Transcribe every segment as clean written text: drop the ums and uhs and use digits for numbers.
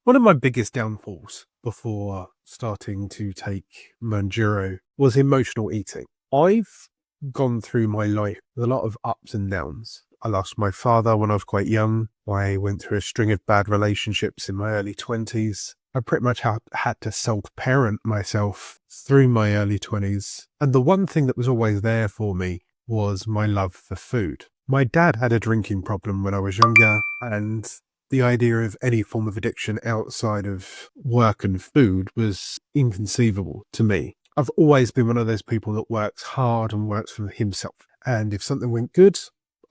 One of my biggest downfalls before starting to take Mounjaro was emotional eating. I've gone through my life with a lot of ups and downs. I lost my father when I was quite young. I went through a string of bad relationships in my early 20s. I pretty much had to self-parent myself through my early 20s. And the one thing that was always there for me was my love for food. My dad had a drinking problem when I was younger, and the idea of any form of addiction outside of work and food was inconceivable to me. I've always been one of those people that works hard and works for himself. And if something went good,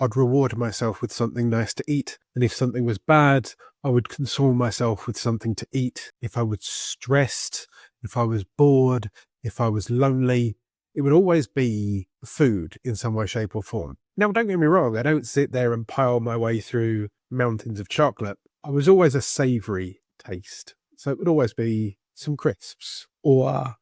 I'd reward myself with something nice to eat. And if something was bad, I would console myself with something to eat. If I was stressed, if I was bored, if I was lonely, it would always be food in some way, shape or form. Now, don't get me wrong, I don't sit there and pile my way through mountains of chocolate. I was always a savoury taste. So it would always be some crisps or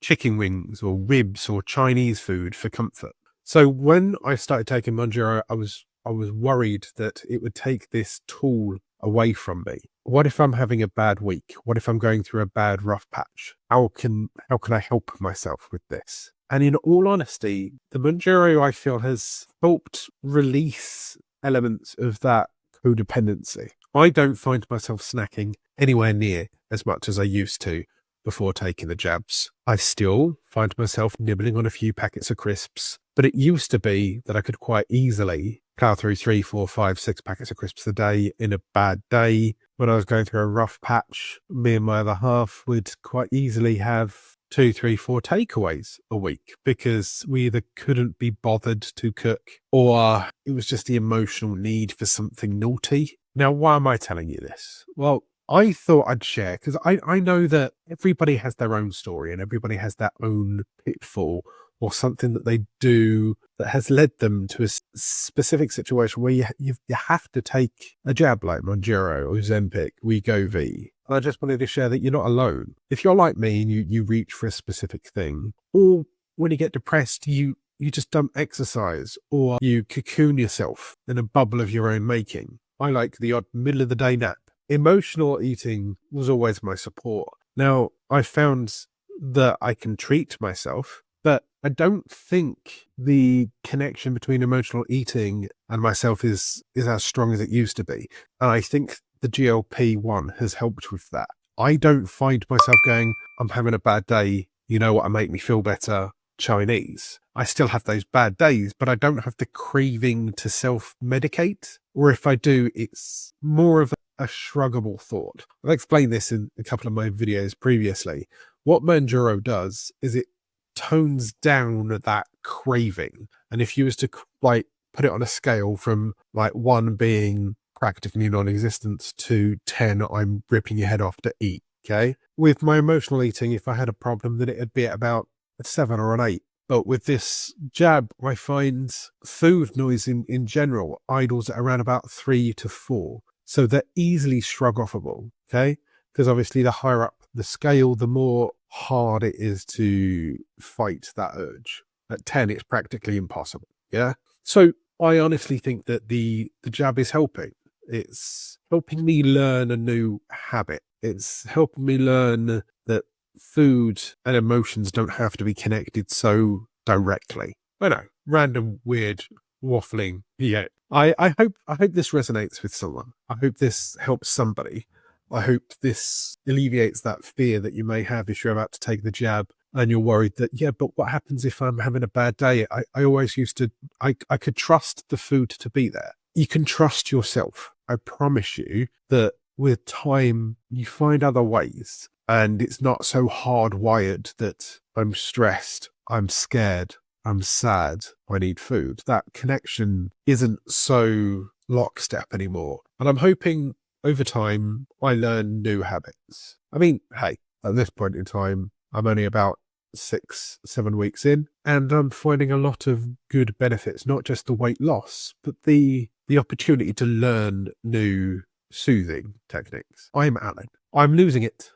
chicken wings or ribs or Chinese food for comfort. So when I started taking Mounjaro, I was worried that it would take this tool away from me. What if I'm having a bad week? What if I'm going through a bad rough patch? How can I help myself with this? And in all honesty, the Mounjaro, I feel, has helped release elements of that codependency. I don't find myself snacking anywhere near as much as I used to before taking the jabs. I still find myself nibbling on a few packets of crisps, but it used to be that I could quite easily plow through 3, 4, 5, 6 packets of crisps a day in a bad day. When I was going through a rough patch, me and my other half would quite easily have 2, 3, 4 takeaways a week because we either couldn't be bothered to cook or it was just the emotional need for something naughty. Now, why am I telling you this? Well, I thought I'd share because I know that everybody has their own story and everybody has their own pitfall or something that they do that has led them to a specific situation where you have to take a jab like Mounjaro or Ozempic, Wegovy. And I just wanted to share that you're not alone. If you're like me and you reach for a specific thing, or when you get depressed, you just don't exercise, or you cocoon yourself in a bubble of your own making. I like the odd middle of the day nap. Emotional eating was always my support. Now, I found that I can treat myself, but I don't think the connection between emotional eating and myself is as strong as it used to be. And I think the GLP1 has helped with that. I don't find myself going, I'm having a bad day, you know what will make me feel better? Chinese. I still have those bad days, but I don't have the craving to self-medicate. Or if I do, it's more of a shruggable thought. I've explained this in a couple of my videos previously. What Mounjaro does is it tones down that craving. And if you was to like put it on a scale from like 1 being practically non-existent to 10, I'm ripping your head off to eat. Okay. With my emotional eating, if I had a problem, then it'd be at about a 7 or an 8. But with this jab, I find food noise in general idles at around about 3 to 4. So they're easily shrug-offable, okay? Because obviously the higher up the scale, the more hard it is to fight that urge. At 10, it's practically impossible, yeah? So I honestly think that the jab is helping. It's helping me learn a new habit. It's helping me learn that food and emotions don't have to be connected so directly. I know, random, weird waffling. Yeah. I hope this resonates with someone. I hope this helps somebody. I hope this alleviates that fear that you may have if you're about to take the jab and you're worried that, yeah, but what happens if I'm having a bad day? I always used to, I could trust the food to be there. You can trust yourself. I promise you that with time, you find other ways. And it's not so hardwired that I'm stressed, I'm scared, I'm sad, I need food. That connection isn't so lockstep anymore. And I'm hoping over time I learn new habits. I mean, hey, at this point in time, I'm only about 6, 7 weeks in, and I'm finding a lot of good benefits, not just the weight loss, but the opportunity to learn new soothing techniques. I'm Alan. I'm losing it.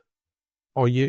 Are you?